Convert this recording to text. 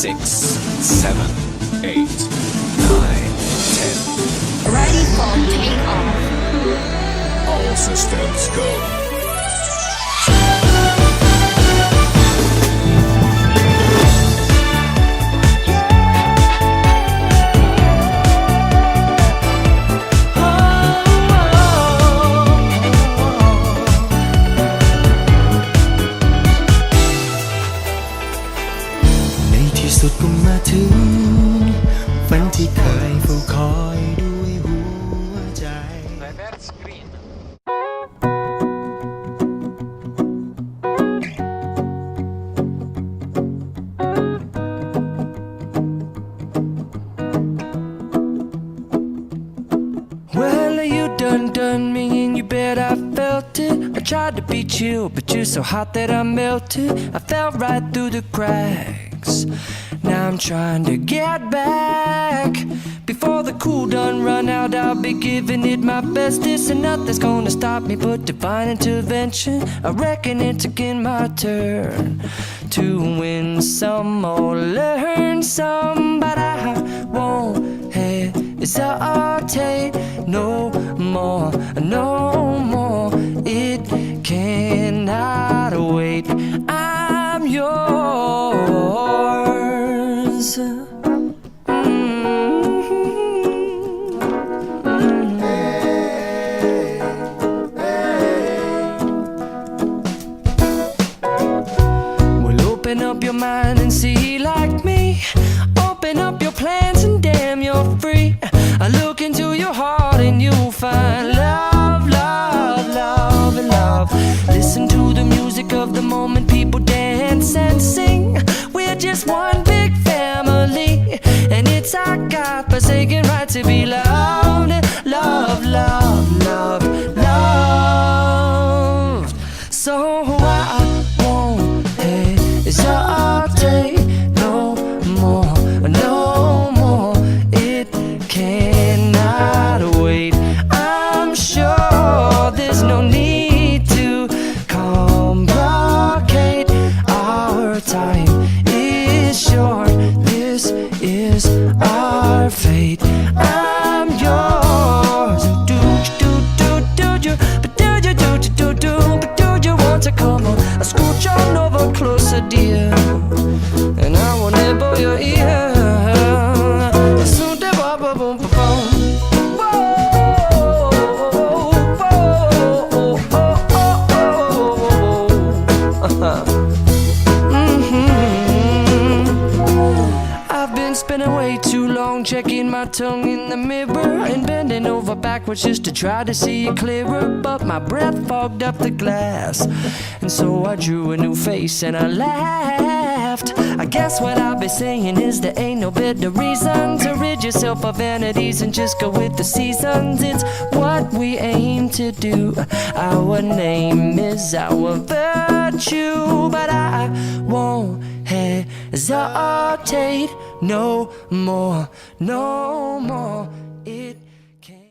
6, 7, 8, 9, 10. Ready for takeoff. All systems go.สุดก็มาถึงฝันที่เคยเฝ้าคอยด้วยหัวใจ Well, you done me and you bet I felt it. I tried to be chill, but you're so hot that I melted. I fell right through the cracks. Now I'm trying to get back. Before the cool done run out, I'll be giving it my best. This and nothing's gonna stop me but divine intervention. I reckon it's again my turn to win some or learn some, but I won't hesitate no more, no more. It cannot wait. I'm yours. Well, open up your mind and see like me. Open up your plans and damn, you're free. I look into your heart and you'll find love, love, love, and love. Listen to the music of the moment, people dance and sing. We're just one big family, and it's our God-forsaken right to be loved, love, love, love, loved. So I won't hesitate no more, no more. It cannot wait. I'm sure there's no need to complicate. Our time is short. This is our fate. I'm yours. Do you, but do you, but do you want to come on? I scooch on over closer, dear, and I will nibble your ear. I've been spending way too long checking my tongue in the mirror and bending over backwards just to try to see it clearer, but my breath fogged up the glass, and so I drew a new face and I laughed. I guess what I'll be saying is there ain't no better reason to rid yourself of vanities and just go with the seasons. It's what we aim to do. Our name is our virtue, but I won't hesitate no more, no more. It